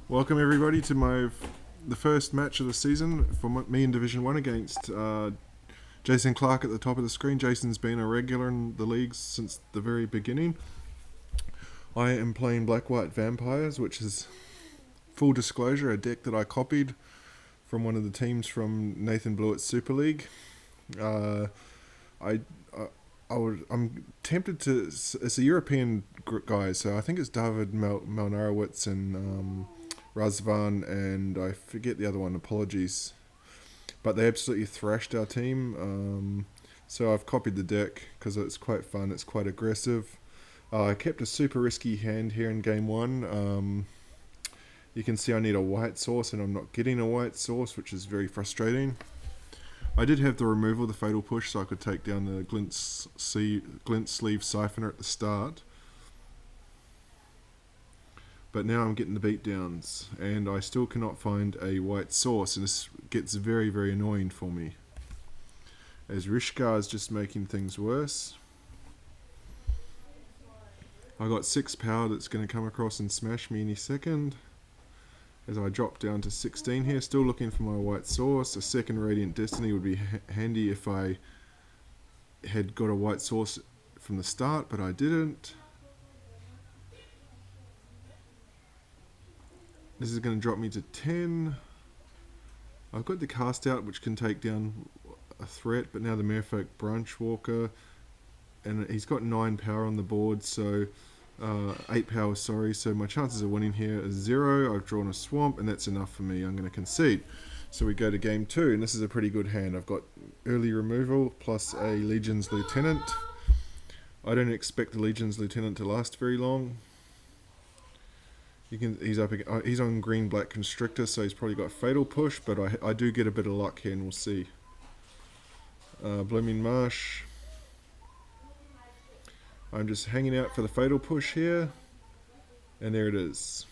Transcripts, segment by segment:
Welcome everybody to the first match of the season for me in Division 1 against Jason Clark at the top of the screen. Jason's been a regular in the leagues since the very beginning. I am playing Black-White Vampires, which is, full disclosure, a deck that I copied from one of the teams from Nathan Blewett's Super League. I I'm tempted to. It's a European guy, so I think it's David Malnarowitz and Razvan, and I forget the other one. Apologies, but they absolutely thrashed our team. So I've copied the deck because it's quite fun. It's quite aggressive. I kept a super risky hand here in game one. You can see I need a white source, and I'm not getting a white source, which is very frustrating. I did have the removal of the Fatal Push, so I could take down the Glint Sleeve Siphoner at the start. But now I'm getting the beatdowns, and I still cannot find a white source, and this gets very, very annoying for me, as Rishkar is just making things worse. I got 6 power that's going to come across and smash me any second. As I drop down to 16 here, still looking for my white source. A second Radiant Destiny would be handy if I had got a white source from the start, but I didn't. This is going to drop me to 10. I've got the cast out, which can take down a threat, but now the Merfolk Branch Walker, and he's got 9 power on the board, so 8 power, sorry, so my chances of winning here is 0. I've drawn a swamp, and that's enough for me. I'm going to concede. So we go to game 2, and this is a pretty good hand. I've got early removal plus a Legion's Lieutenant. I don't expect the Legion's Lieutenant to last very long. He's on green-black Constrictor, so he's probably got Fatal Push, but I do get a bit of luck here, and we'll see. Blooming Marsh. I'm just hanging out for the Fatal Push here, and there it is.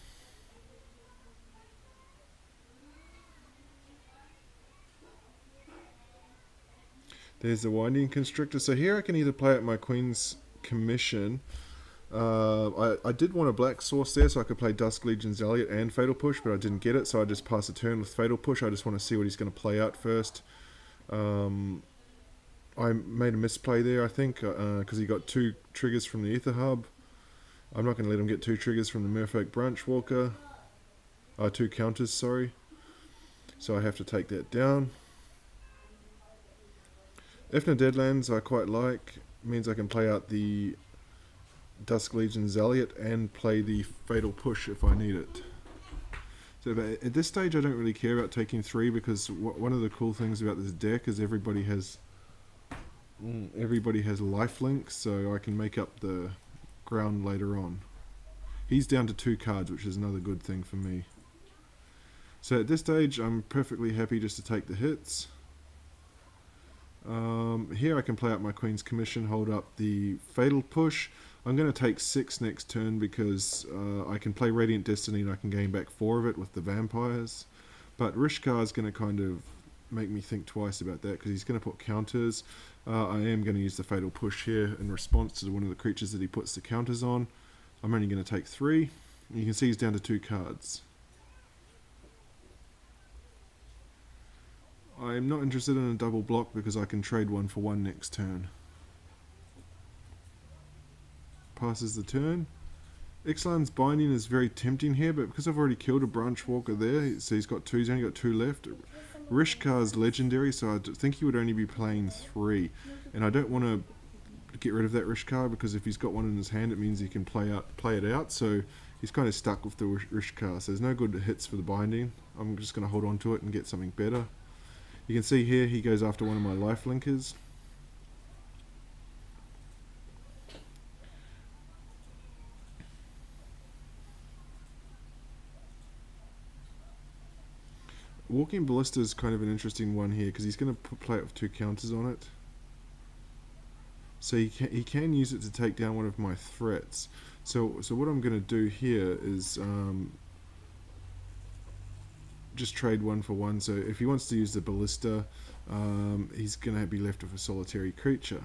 There's the Winding Constrictor. So here I can either play at my Queen's Commission. I did want a black source there, so I could play Dusk Legion Zealot and Fatal Push, but I didn't get it, so I just passed a turn with Fatal Push. I just want to see what he's going to play out first. I made a misplay there, I think, because he got 2 triggers from the Ether Hub. I'm not going to let him get 2 triggers from the Merfolk Branch Walker. 2 counters, sorry. So I have to take that down. Ifna Deadlands I quite like. It means I can play out the Dusk Legion Zealot and play the Fatal Push if I need it. So at this stage I don't really care about taking 3, because one of the cool things about this deck is everybody has lifelink, so I can make up the ground later on. He's down to 2 cards, which is another good thing for me. So at this stage I'm perfectly happy just to take the hits. Here I can play out my Queen's Commission, hold up the Fatal Push. I'm going to take 6 next turn because I can play Radiant Destiny and I can gain back 4 of it with the Vampires. But Rishkar is going to kind of make me think twice about that, because he's going to put counters. I am going to use the Fatal Push here in response to one of the creatures that he puts the counters on. I'm only going to take 3. And you can see he's down to 2 cards. I'm not interested in a double block because I can trade 1 for 1 next turn. Passes the turn. Ixalan's Binding is very tempting here, but because I've already killed a Branch Walker there, so he's got 2, he's only got 2 left. Rishkar's legendary, so I think he would only be playing 3. And I don't want to get rid of that Rishkar, because if he's got 1 in his hand, it means he can play it out. So he's kind of stuck with the Rishkar, so there's no good hits for the Binding. I'm just going to hold on to it and get something better. You can see here he goes after one of my life linkers. Walking Ballista is kind of an interesting one here, because he's going to play it with 2 counters on it. So he can use it to take down one of my threats. So what I'm going to do here is just trade 1 for 1. So if he wants to use the Ballista, he's going to be left with a solitary creature.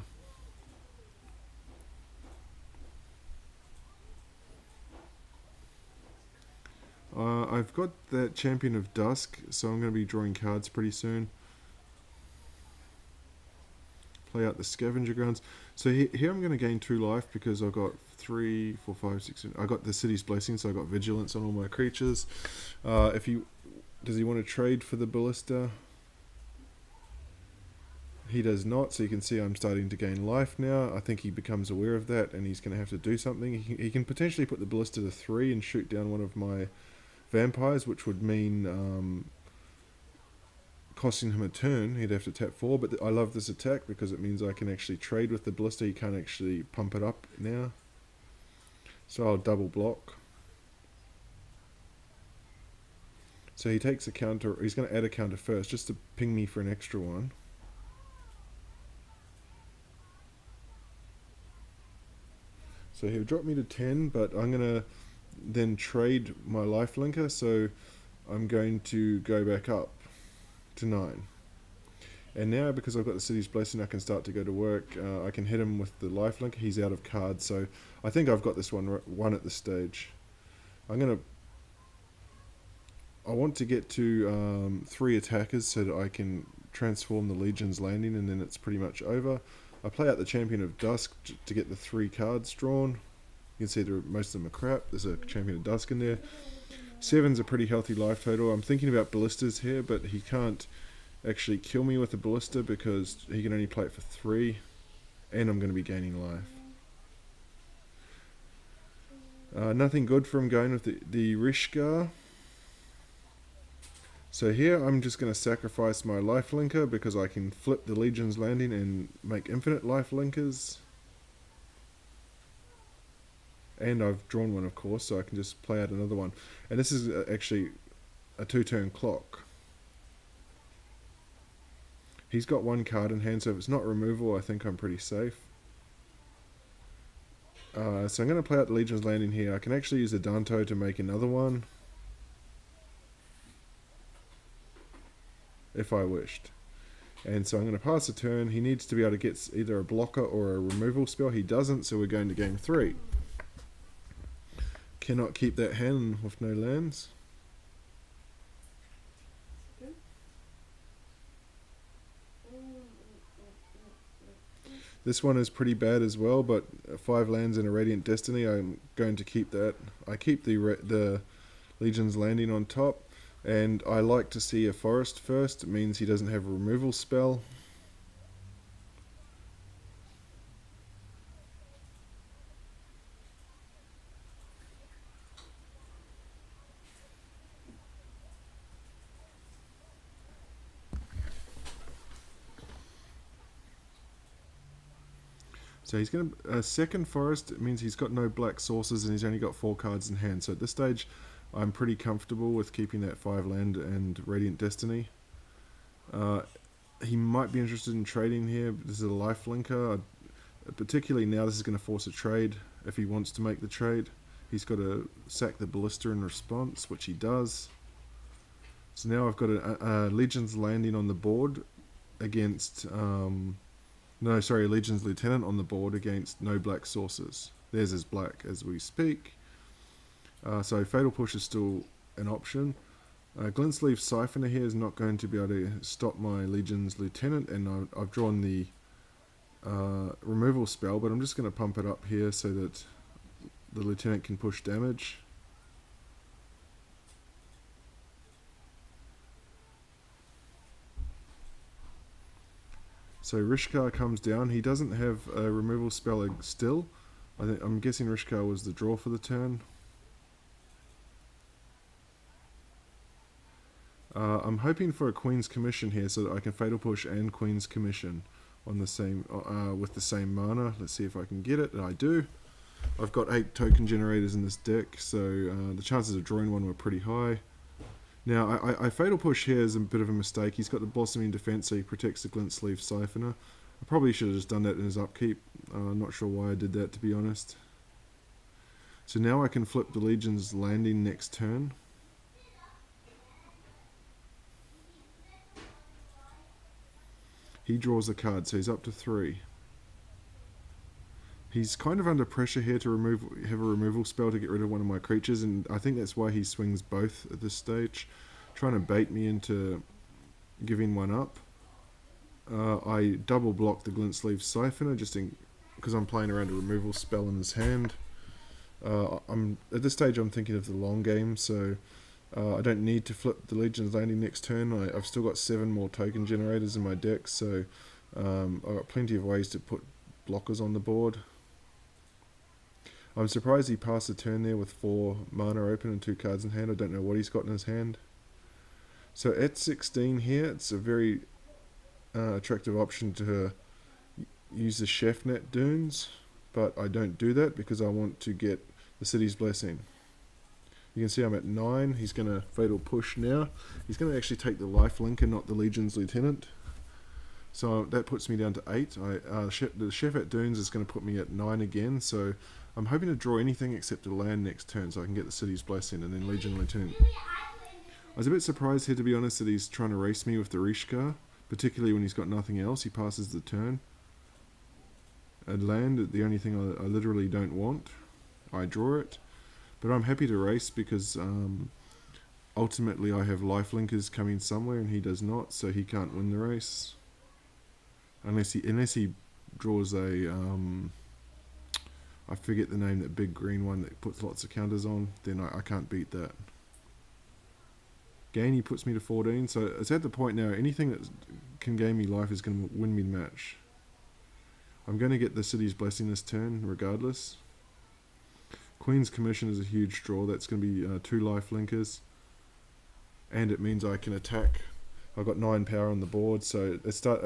I've got that Champion of Dusk, so I'm going to be drawing cards pretty soon. Play out the Scavenger Grounds. So here I'm going to gain 2 life because I've got 3, 4, 5, 6. I got the City's Blessing, so I got Vigilance on all my creatures. Does he want to trade for the Ballista? He does not, so you can see I'm starting to gain life now. I think he becomes aware of that, and he's going to have to do something. He can potentially put the Ballista to 3 and shoot down one of my vampires, which would mean costing him a turn. He'd have to tap 4, but I love this attack because it means I can actually trade with the Ballista. He can't actually pump it up now. So I'll double block. So he takes a counter. He's going to add a counter first, just to ping me for an extra one. So he'll drop me to 10, but I'm going to then trade my life linker, so I'm going to go back up to 9. And now, because I've got the City's Blessing, I can start to go to work. I can hit him with the life linker. He's out of cards, so I think I've got this one at this stage. I want to get to 3 attackers so that I can transform the Legion's Landing, and then it's pretty much over. I play out the Champion of Dusk to get the 3 cards drawn. You can see most of them are crap. There's a Champion of Dusk in there. 7's a pretty healthy life total. I'm thinking about ballistas here, but he can't actually kill me with a ballista because he can only play it for 3, and I'm going to be gaining life. Nothing good from going with the Rishkar. So here I'm just going to sacrifice my life linker because I can flip the Legion's Landing and make infinite life linkers. And I've drawn one, of course, so I can just play out another one. And this is actually a 2-turn clock. He's got 1 card in hand, so if it's not removal, I think I'm pretty safe. So I'm going to play out the Legion's Landing here. I can actually use the Danto to make another one, if I wished. And so I'm going to pass a turn. He needs to be able to get either a blocker or a removal spell. He doesn't, so we're going to game 3. Cannot keep that hand with no lands. This one is pretty bad as well, but 5 lands and a Radiant Destiny, I'm going to keep that. I keep the Legion's Landing on top, and I like to see a forest first. It means he doesn't have a removal spell. So he's going to second forest. It means he's got no black sources and he's only got 4 cards in hand. So at this stage, I'm pretty comfortable with keeping that 5 land and Radiant Destiny. He might be interested in trading here. This is a life linker. Particularly now, this is going to force a trade if he wants to make the trade. He's got to sack the Ballista in response, which he does. So now I've got a Legion's Landing on the board against... Legion's Lieutenant on the board against no black sources. Theirs is black as we speak. So Fatal Push is still an option. Glintsleeve Siphoner here is not going to be able to stop my Legion's Lieutenant, and I've drawn the removal spell, but I'm just going to pump it up here so that the Lieutenant can push damage. So Rishkar comes down. He doesn't have a removal spell still. I'm guessing Rishkar was the draw for the turn. I'm hoping for a Queen's Commission here so that I can Fatal Push and Queen's Commission on the same with the same mana. Let's see if I can get it, and I do. I've got 8 token generators in this deck, so the chances of drawing one were pretty high. Now, I Fatal Push here is a bit of a mistake. He's got the Blossoming Defense, so he protects the Glintsleeve Siphoner. I probably should have just done that in his upkeep. I'm not sure why I did that, to be honest. So now I can flip the Legion's Landing next turn. He draws a card, so he's up to 3. He's kind of under pressure here to have a removal spell to get rid of one of my creatures, and I think that's why he swings both at this stage, trying to bait me into giving one up. I double block the Glint Sleeve Siphoner just because I'm playing around a removal spell in his hand. I'm at this stage I'm thinking of the long game, so I don't need to flip the Legion's Landing next turn. I've still got 7 more token generators in my deck, so I've got plenty of ways to put blockers on the board. I'm surprised he passed the turn there with 4 mana open and 2 cards in hand. I don't know what he's got in his hand. So at 16 here, it's a very attractive option to use the Chef Net Dunes, but I don't do that because I want to get the City's Blessing. You can see I'm at 9. He's going to Fatal Push now. He's going to actually take the Life Linker, not the Legion's Lieutenant. So that puts me down to 8. The Chef at Dunes is going to put me at 9 again, so I'm hoping to draw anything except a land next turn so I can get the City's Blessing and then Legion Lieutenant. I was a bit surprised here, to be honest, that he's trying to race me with the Rishkar, particularly when he's got nothing else. He passes the turn. A land, the only thing I literally don't want. I draw it. But I'm happy to race because ultimately I have life linkers coming somewhere and he does not, so he can't win the race. Unless he draws a... I forget the name, that big green one that puts lots of counters on, then I can't beat that. Gain, he puts me to 14, so it's at the point now, anything that can gain me life is going to win me the match. I'm going to get the City's Blessing this turn, regardless. Queen's Commission is a huge draw, that's going to be 2 life linkers. And it means I can attack. I've got 9 power on the board, so at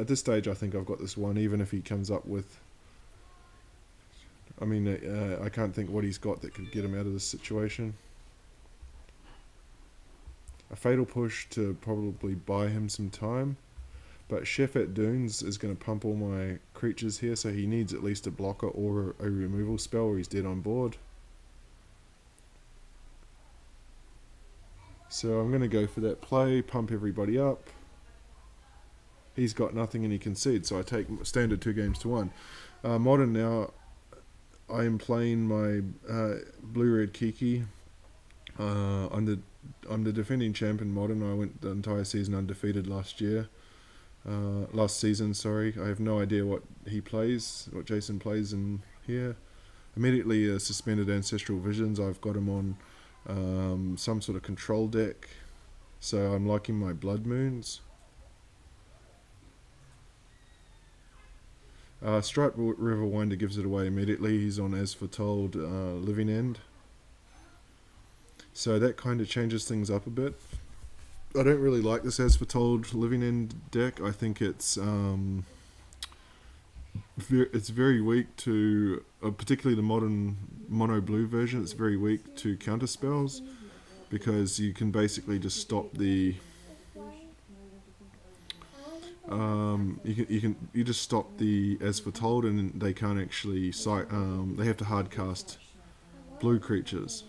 this stage I think I've got this one, even if he comes up with... I mean, I can't think what he's got that could get him out of this situation. A Fatal Push to probably buy him some time. But Chef at Dunes is going to pump all my creatures here, so he needs at least a blocker or a removal spell or he's dead on board. So I'm going to go for that play, pump everybody up. He's got nothing and he concedes, so I take standard 2-1. Modern now, I am playing my blue-red Kiki. I'm the defending champ in Modern. I went the entire season undefeated last season. I have no idea what he plays, what Jason plays in here. Immediately suspended Ancestral Visions. I've got him on some sort of control deck. So I'm liking my Blood Moons. Striped River Winder gives it away immediately. He's on As Foretold Living End. So that kind of changes things up a bit. I don't really like this As Foretold Living End deck. I think it's very weak to, particularly the modern mono blue version. It's very weak to counter spells because you can basically just stop the. You just stop the As Foretold and they can't actually they have to hard cast blue creatures.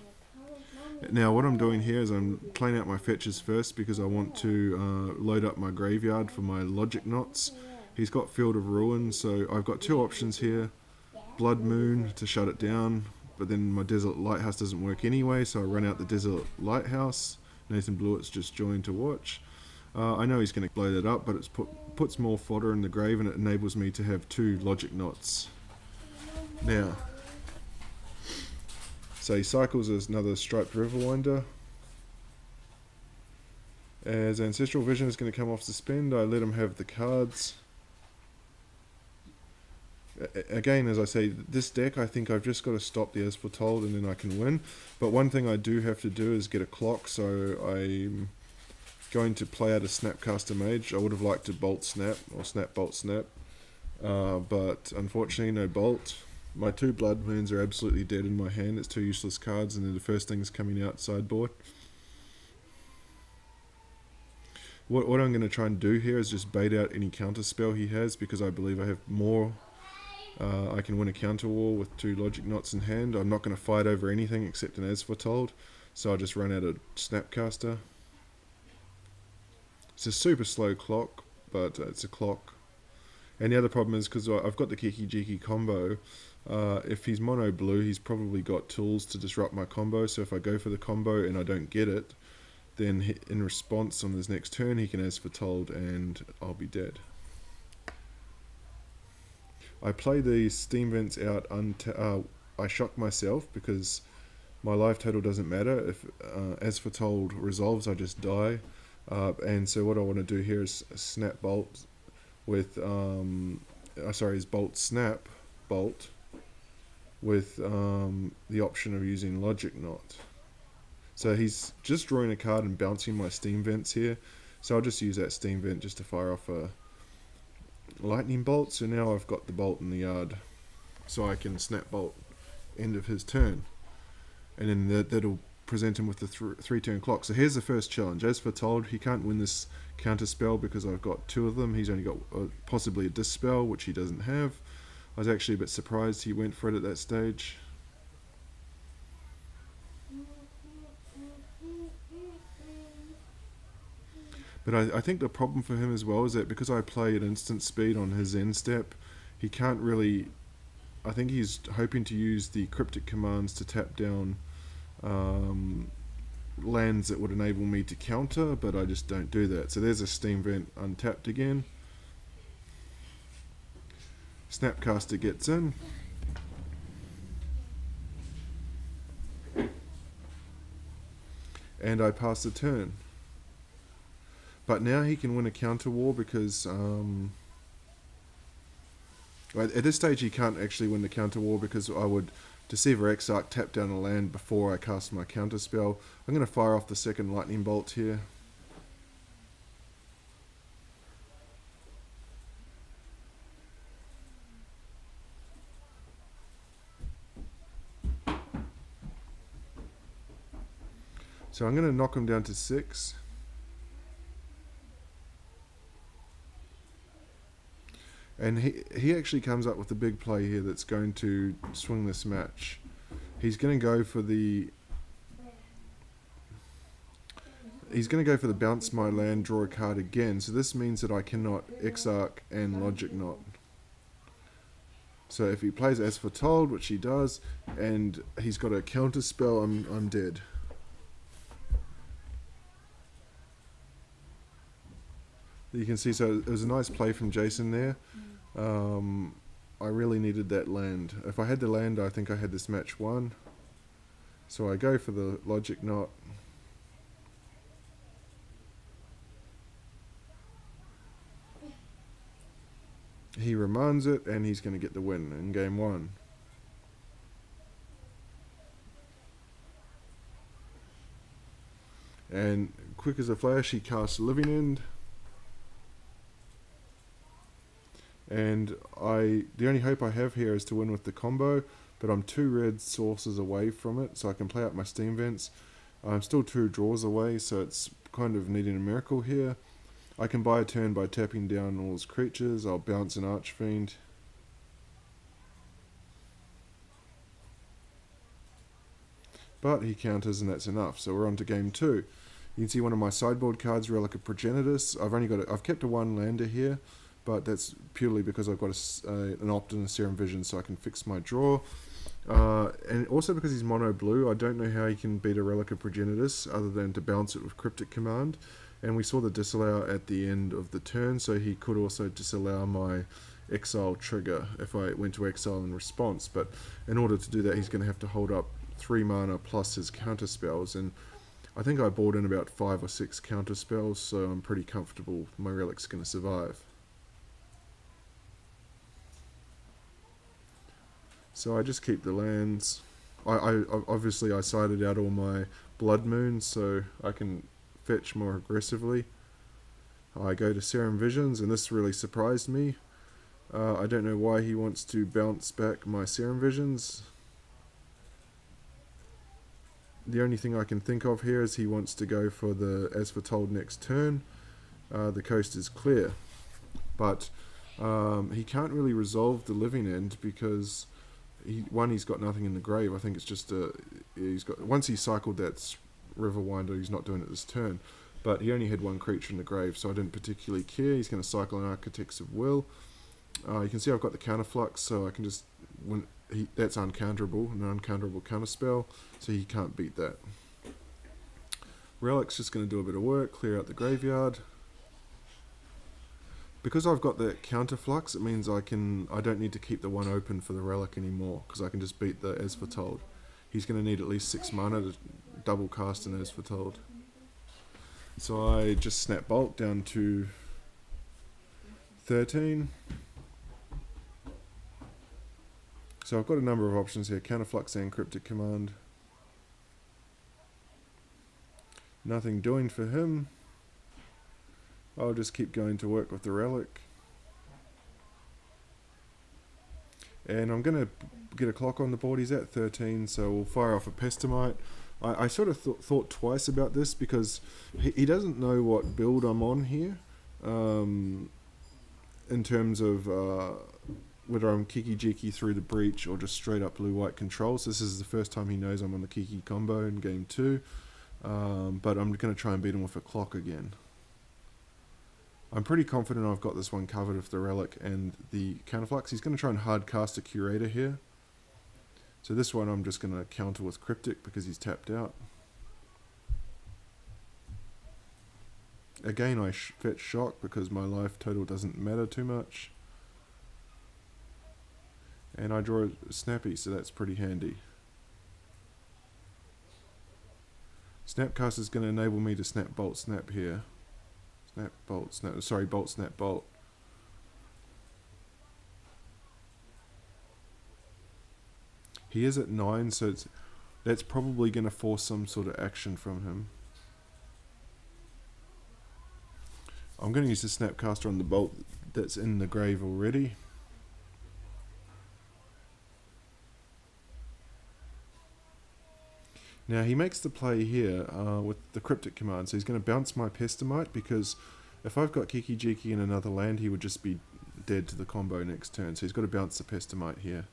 Now what I'm doing here is I'm playing out my fetches first because I want to load up my graveyard for my Logic Knots. He's got Field of Ruin, so I've got 2 options here. Blood Moon to shut it down, but then my Desert Lighthouse doesn't work anyway, so I run out the Desert Lighthouse. Nathan Blewett's just joined to watch. I know he's going to blow that up, but it puts more fodder in the grave and it enables me to have 2 Logic Knots. Now, so he cycles as another Striped River Winder. As Ancestral Vision is going to come off suspend, I let him have the cards. Again, as I say, this deck, I think I've just got to stop the As Foretold and then I can win. But one thing I do have to do is get a clock, so I'm going to play out a Snapcaster Mage. I would have liked to Bolt Snap or Snap Bolt Snap, but unfortunately no Bolt. My 2 Blood Moons are absolutely dead in my hand. It's 2 useless cards and they're the first things coming out sideboard. What I'm going to try and do here is just bait out any counter spell he has because I believe I have more. I can win a counter war with 2 Logic Knots in hand. I'm not going to fight over anything except an As Foretold, so I'll just run out a Snapcaster. It's a super slow clock, but it's a clock. And the other problem is because I've got the Kiki combo. If he's mono blue, he's probably got tools to disrupt my combo. So if I go for the combo and I don't get it, then in response on his next turn, he can Esper Told and I'll be dead. I play the steam vents out. I shock myself because my life total doesn't matter. If Esper Told resolves, I just die. And so what I want to do here is snap bolt with is bolt snap bolt with the option of using logic knot. So he's just drawing a card and bouncing my steam vents here, so I'll just use that steam vent just to fire off a lightning bolt. So now I've got the bolt in the yard, so I can snap bolt end of his turn, and then that'll present him with the 3-turn clock. So here's the first challenge. As foretold, he can't win this counter spell because I've got 2 of them. He's only got possibly a dispel, which he doesn't have. I was actually a bit surprised he went for it at that stage. But I think the problem for him as well is that because I play at instant speed on his end step, he can't really... I think he's hoping to use the cryptic commands to tap down lands that would enable me to counter, but I just don't do that. So there's a steam vent untapped again. Snapcaster gets in. And I pass the turn. But now he can win a counter war because at this stage he can't actually win the counter war because I would Deceiver Exarch tap down a land before I cast my counter spell. I'm going to fire off the second lightning bolt here. So I'm going to knock him down to 6. And he actually comes up with a big play here that's going to swing this match. He's going to go for the... He's going to go for the bounce my land, draw a card again. So this means that I cannot Exarch and Logic Knot. So if he plays As Foretold, which he does, and he's got a counter spell, I'm dead. You can see, so it was a nice play from Jason there. I really needed that land. If I had the land, I think I had this match won. So I go for the Logic Knot. He remands it, and he's going to get the win in game 1. And quick as a flash, he casts Living End. And the only hope I have here is to win with the combo, but I'm 2 red sources away from it, so I can play out my steam vents. I'm still 2 draws away, so it's kind of needing a miracle here. I can buy a turn by tapping down all his creatures. I'll bounce an Archfiend. But he counters, and that's enough, so we're on to game 2. You can see one of my sideboard cards, Relic of Progenitus. I've kept a 1 lander here, but that's purely because I've got an Opt and a Serum Vision, so I can fix my draw. And also because he's mono blue, I don't know how he can beat a Relic of Progenitus other than to bounce it with Cryptic Command. And we saw the disallow at the end of the turn, so he could also disallow my exile trigger if I went to exile in response. But in order to do that, he's going to have to hold up 3 mana plus his counter spells, and I think I bought in about 5 or 6 counter spells, so I'm pretty comfortable my Relic's going to survive. So I just keep the lands. I obviously I sided out all my Blood Moons, so I can fetch more aggressively. I go to Serum Visions, and this really surprised me. I don't know why he wants to bounce back my Serum Visions. The only thing I can think of here is he wants to go for the As Foretold next turn. The coast is clear, but he can't really resolve the Living End because he's got nothing in the grave. I think it's just once he cycled that Riverwinder, he's not doing it this turn, but he only had 1 creature in the grave, so I didn't particularly care. He's going to cycle an Architects of Will, You can see I've got the counterflux, so I can just that's uncounterable, an uncounterable counterspell, so he can't beat that. Relic's just going to do a bit of work, clear out the graveyard. Because I've got the counterflux, it means I don't need to keep the one open for the Relic anymore, because I can just beat the As Foretold. He's going to need at least 6 mana to double cast an As Foretold. So I just snap Bolt down to 13. So I've got a number of options here, counterflux and cryptic command. Nothing doing for him. I'll just keep going to work with the Relic. And I'm going to get a clock on the board. He's at 13, so we'll fire off a Pestamite. I sort of thought twice about this because he doesn't know what build I'm on here. In terms of whether I'm Kiki through the breach or just straight up blue-white control. So this is the first time he knows I'm on the Kiki combo in game 2. But I'm going to try and beat him with a clock again. I'm pretty confident I've got this one covered with the Relic and the counterflux. He's going to try and hard cast a Curator here. So this one I'm just going to counter with Cryptic because he's tapped out. Again I fetch Shock because my life total doesn't matter too much. And I draw a Snappy, so that's pretty handy. Snapcast is going to enable me to snap, bolt, snap here. Snap, bolt, snap. Sorry, bolt, snap, bolt. He is at 9, so that's probably going to force some sort of action from him. I'm going to use the Snapcaster on the bolt that's in the grave already. Now he makes the play here with the Cryptic command, so he's going to bounce my Pestamite because if I've got Kiki Jiki in another land, he would just be dead to the combo next turn, so he's got to bounce the Pestamite here.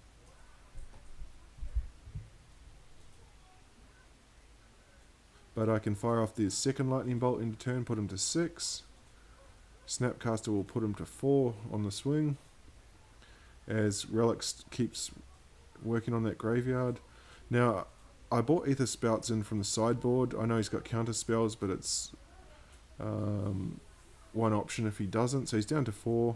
But I can fire off the second Lightning Bolt into turn, put him to 6. Snapcaster will put him to 4 on the swing, as Relic keeps working on that graveyard. Now, I bought Ether Spouts in from the sideboard. I know he's got counter spells, but it's one option if he doesn't. So he's down to 4.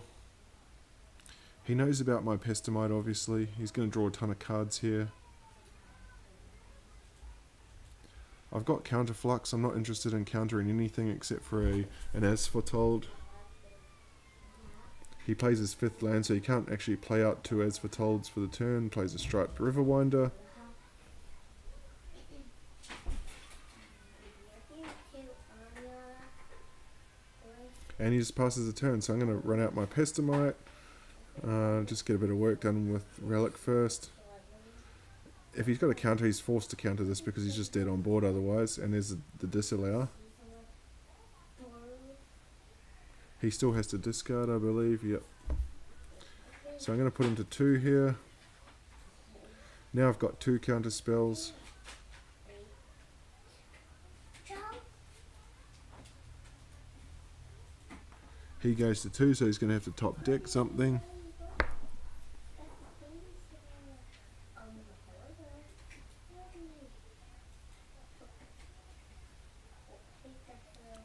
He knows about my Pestamite, obviously. He's going to draw a ton of cards here. I've got Counterflux. I'm not interested in countering anything except for an As Foretold. He plays his 5th land, so he can't actually play out 2 As Foretolds for the turn. Plays a Striped Riverwinder. And he just passes the turn, so I'm going to run out my Pestamite. Just get a bit of work done with Relic first. If he's got a counter, he's forced to counter this because he's just dead on board otherwise. And there's the disallow. He still has to discard, I believe. Yep. So I'm going to put him to 2 here. Now I've got 2 counter spells. He goes to 2, so he's going to have to top deck something.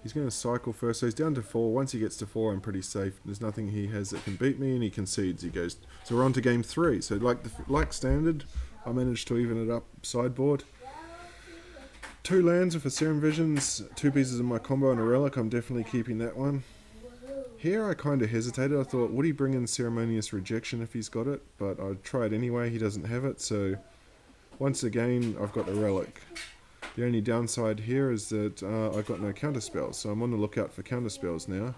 He's going to cycle first, so he's down to 4. Once he gets to 4, I'm pretty safe. There's nothing he has that can beat me, and he concedes. He goes. So we're on to game 3. So like standard, I managed to even it up sideboard. 2 lands with a Serum Visions, 2 pieces of my combo and a Relic. I'm definitely keeping that one. Here I kind of hesitated. I thought, would he bring in Ceremonious Rejection if he's got it? But I'd try it anyway. He doesn't have it, so once again, I've got the Relic. The only downside here is that I've got no counter spells, so I'm on the lookout for counter spells now.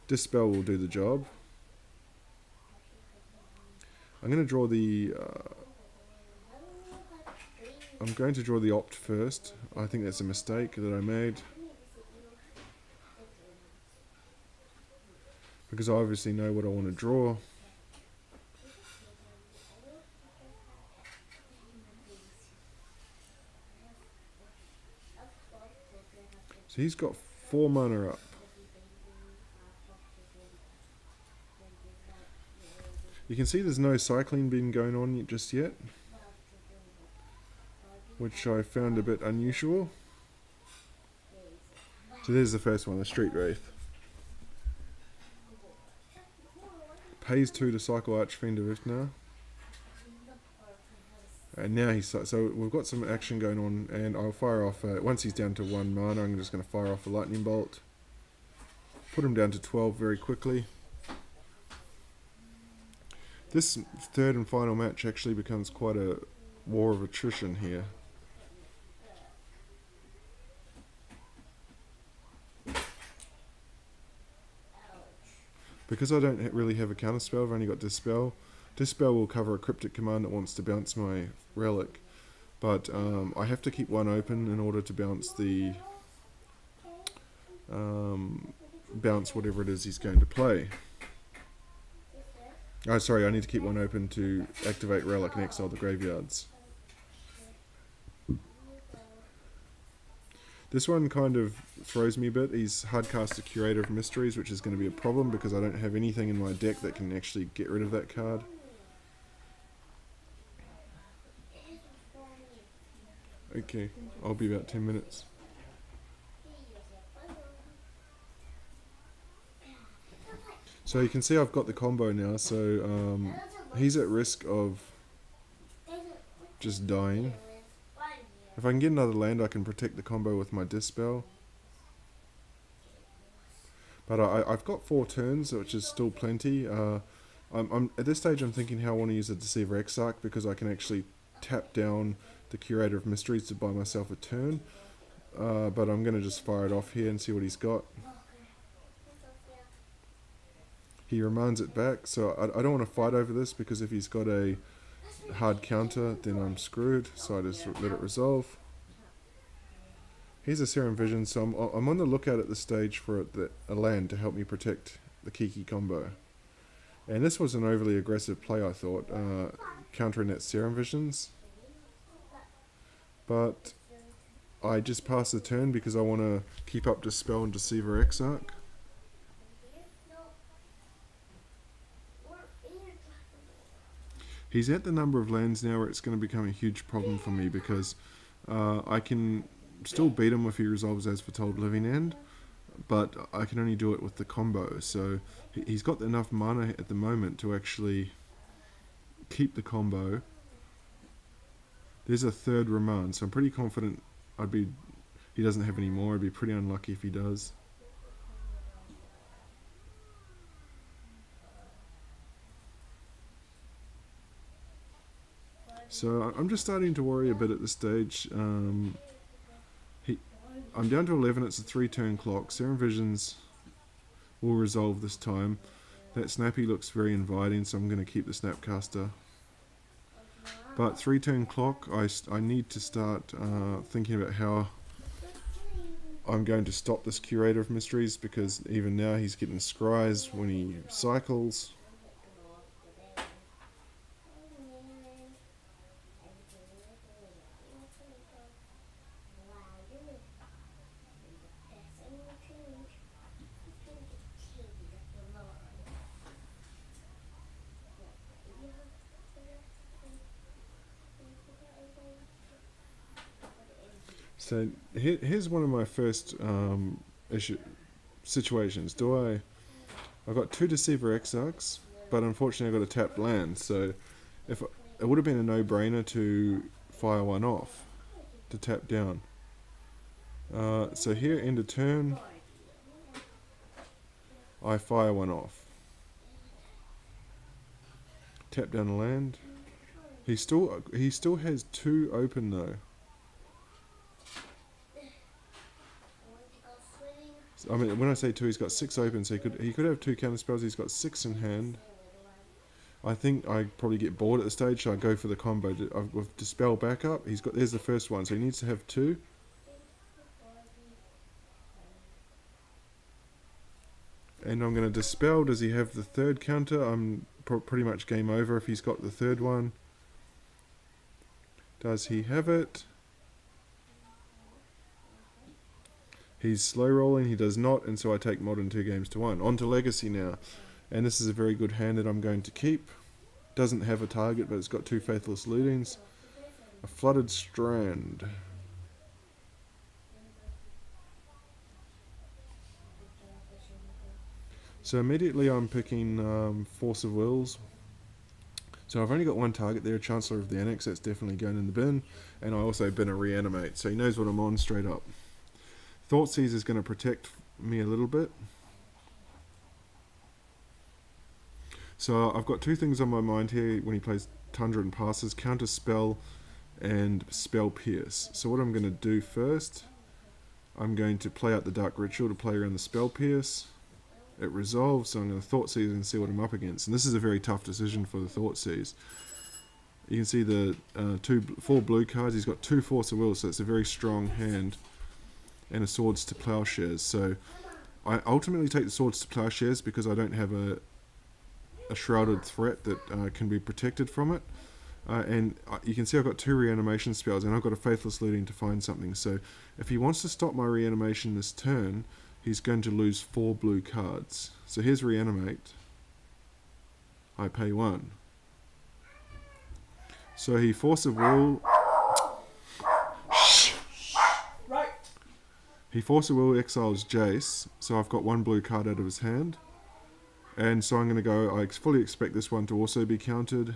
Dispel will do the job. I'm going to draw the Opt first. I think that's a mistake that I made, because I obviously know what I want to draw. So he's got 4 mana up. You can see there's no cycling been going on just yet, which I found a bit unusual. So there's the first one, the Street Wraith. Pays 2 to cycle Archfiend of Ifnar. And now he's... So we've got some action going on, and I'll fire off... once he's down to 1 mana, I'm just going to fire off a Lightning Bolt. Put him down to 12 very quickly. This third and final match actually becomes quite a war of attrition here. Because I don't really have a counterspell, I've only got Dispel. Dispel will cover a cryptic command that wants to bounce my relic, but I have to keep one open in order to bounce the bounce whatever it is he's going to play. Oh, sorry, I need to keep one open to activate relic and exile the graveyards. This one kind of throws me a bit. He's hardcast a Curator of Mysteries, which is going to be a problem because I don't have anything in my deck that can actually get rid of that card. Okay, I'll be about 10 minutes. So you can see I've got the combo now, so he's at risk of just dying. If I can get another land, I can protect the combo with my Dispel. But I've got 4 turns, which is still plenty. I'm at this stage, I'm thinking how I want to use a Deceiver Exarch, because I can actually tap down the Curator of Mysteries to buy myself a turn. But I'm going to just fire it off here and see what he's got. He remands it back, so I don't want to fight over this, because if he's got a hard counter, then I'm screwed, so I just let it resolve. Here's a Serum Vision, so I'm on the lookout at this stage for a land to help me protect the Kiki combo. And this was an overly aggressive play, I thought, countering that Serum Visions. But I just pass the turn because I want to keep up Dispel and Deceiver Exarch. He's at the number of lands now where it's going to become a huge problem for me, because I can still beat him if he resolves as Foretold Living End, but I can only do it with the combo. So he's got enough mana at the moment to actually keep the combo. There's a third remand, so I'm pretty confident he doesn't have any more. I'd be pretty unlucky if he does. So I'm just starting to worry a bit at this stage. I'm down to 11, it's a 3-turn clock. Serum Visions will resolve this time. That Snappy looks very inviting, so I'm going to keep the Snapcaster. But 3-turn clock, I need to start thinking about how I'm going to stop this Curator of Mysteries, because even now he's getting scries when he cycles. So here's one of my first situations. I've got 2 Deceiver Exarchs, but unfortunately I've got a tapped land. So it would have been a no-brainer to fire one off to tap down. So here, end of turn, I fire one off. Tap down a land. He still has 2 open though. I mean, when I say 2, he's got 6 open, so he could have 2 counter spells. He's got 6 in hand. I think I probably get bored at the stage, so I go for the combo. With Dispel backup, there's the first one, so he needs to have 2. And I'm going to Dispel. Does he have the 3rd counter? I'm pretty much game over if he's got the 3rd one. Does he have it? He's slow rolling, he does not, and so I take Modern 2 games to 1. On to Legacy now. And this is a very good hand that I'm going to keep. Doesn't have a target, but it's got 2 Faithless Lootings. A Flooded Strand. So immediately I'm picking Force of Wills. So I've only got 1 target there, Chancellor of the Annex, that's definitely going in the bin. And I also bin a Reanimate, so he knows what I'm on straight up. Thoughtseize is going to protect me a little bit. So I've got 2 things on my mind here when he plays Tundra and passes, Counter Spell and Spell Pierce. So what I'm going to do first, I'm going to play out the Dark Ritual to play around the Spell Pierce. It resolves, so I'm going to Thoughtseize and see what I'm up against. And this is a very tough decision for the Thoughtseize. You can see the 4 blue cards. He's got 2 Force of Will, so it's a very strong hand. And a Swords to Plowshares. So I ultimately take the Swords to Plowshares because I don't have a shrouded threat that can be protected from it. And you can see I've got 2 reanimation spells, and I've got a Faithless Looting to find something. So if he wants to stop my reanimation this turn, he's going to lose 4 blue cards. So here's Reanimate. I pay 1. So he Force of Will. Right. He Force of Will exiles Jace, so I've got 1 blue card out of his hand. And so I'm going to go, I fully expect this one to also be countered.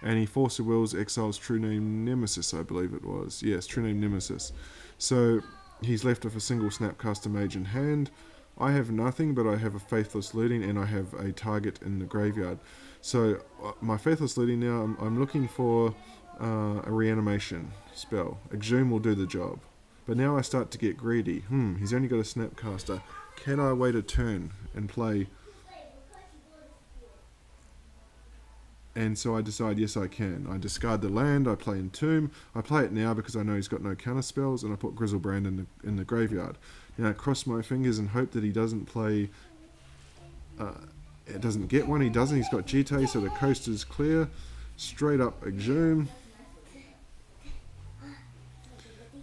And he Force of Wills exiles True Name Nemesis, I believe it was. Yes, True Name Nemesis. So he's left with a single Snapcaster Mage in hand. I have nothing, but I have a Faithless Looting and I have a target in the graveyard. So my Faithless Looting now, I'm looking for a reanimation spell. Exhume will do the job. But now I start to get greedy. He's only got a Snapcaster. Can I wait a turn and play? And so I decide, yes I can. I discard the land, I play Entomb. I play it now because I know he's got no counter spells, and I put Grizzlebrand in the graveyard. Now I cross my fingers and hope that he doesn't play... it doesn't get one, he doesn't. He's got Jite, so the coast is clear. Straight up Exhume.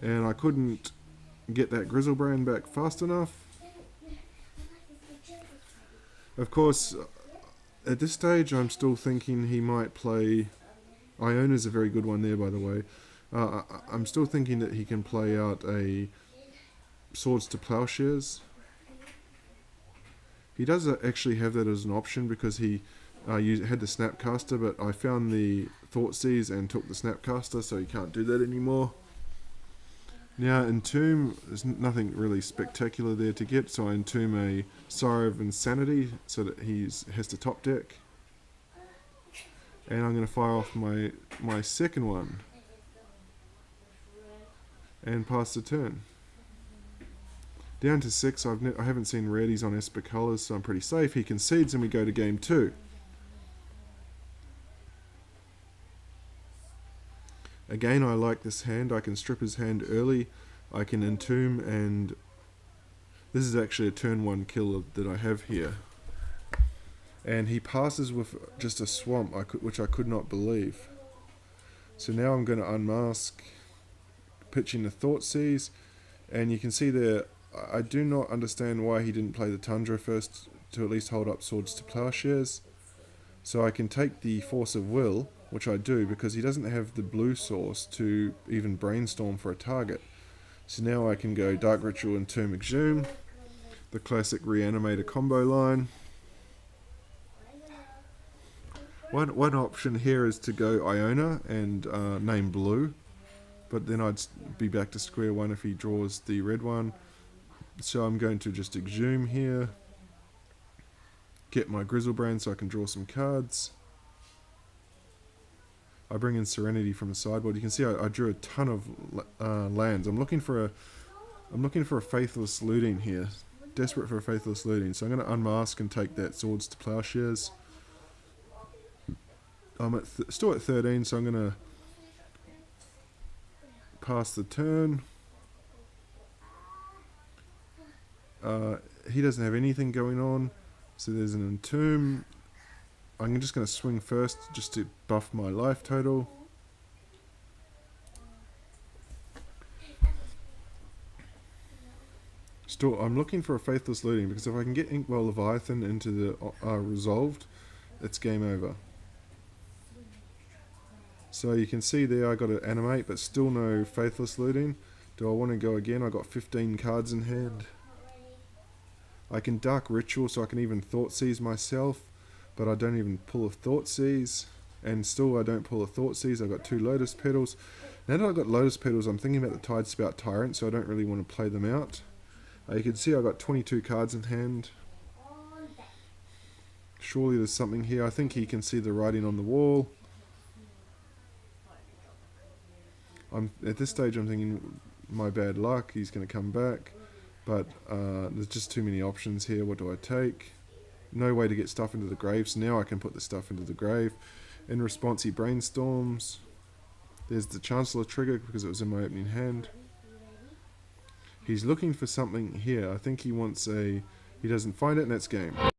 And I couldn't get that Grizzlebrand back fast enough. Of course, at this stage I'm still thinking he might play... Iona's a very good one there, by the way. I'm still thinking that he can play out a Swords to Plowshares. He does actually have that as an option because he had the Snapcaster, but I found the Thoughtseize and took the Snapcaster, so he can't do that anymore. Now, Entomb, there's nothing really spectacular there to get, so I Entomb a Sire of Insanity so that he has to top deck. And I'm going to fire off my second one and pass the turn. Down to 6, I haven't seen rarities on Esper colours, so I'm pretty safe. He concedes and we go to game 2. Again, I like this hand. I can strip his hand early. I can Entomb, and this is actually a turn 1 kill that I have here. And he passes with just a Swamp, which I could not believe. So now I'm going to unmask, pitching the Thoughtseize, and you can see there, I do not understand why he didn't play the Tundra first to at least hold up Swords to Plowshares. So I can take the Force of Will, which I do because he doesn't have the blue source to even brainstorm for a target. So now I can go Dark Ritual and Entomb Exhume, the classic Reanimator combo line. One option here is to go Iona and name blue, but then I'd be back to square one if he draws the red one. So I'm going to just Exhume here, get my Grizzlebrand so I can draw some cards. I bring in Serenity from the sideboard. You can see I drew a ton of lands. I'm looking for a Faithless Looting here, desperate for a Faithless Looting. So I'm going to unmask and take that Swords to Plowshares. I'm still at 13, so I'm going to pass the turn. He doesn't have anything going on, so there's an Entomb. I'm just going to swing first just to buff my life total. Still, I'm looking for a Faithless Looting because if I can get Inkwell Leviathan into the Resolved, it's game over. So you can see there I got to animate, but still no Faithless looting. Do I want to go again? I got 15 cards in hand. I can Dark Ritual, so I can even Thoughtseize myself, but I don't even pull a Thoughtseize. And still I don't pull a Thoughtseize. I've got 2 Lotus Petals. Now that I've got Lotus Petals, I'm thinking about the Tidespout Tyrant, so I don't really want to play them out. You can see I've got 22 cards in hand. Surely there's something here. I think he can see the writing on the wall. At this stage I'm thinking, my bad luck, he's going to come back. But there's just too many options here. What do I take? No way to get stuff into the grave, so now I can put the stuff into the grave. In response, he brainstorms. There's the Chancellor trigger because it was in my opening hand. He's looking for something here. I think he wants a... He doesn't find it, and that's game.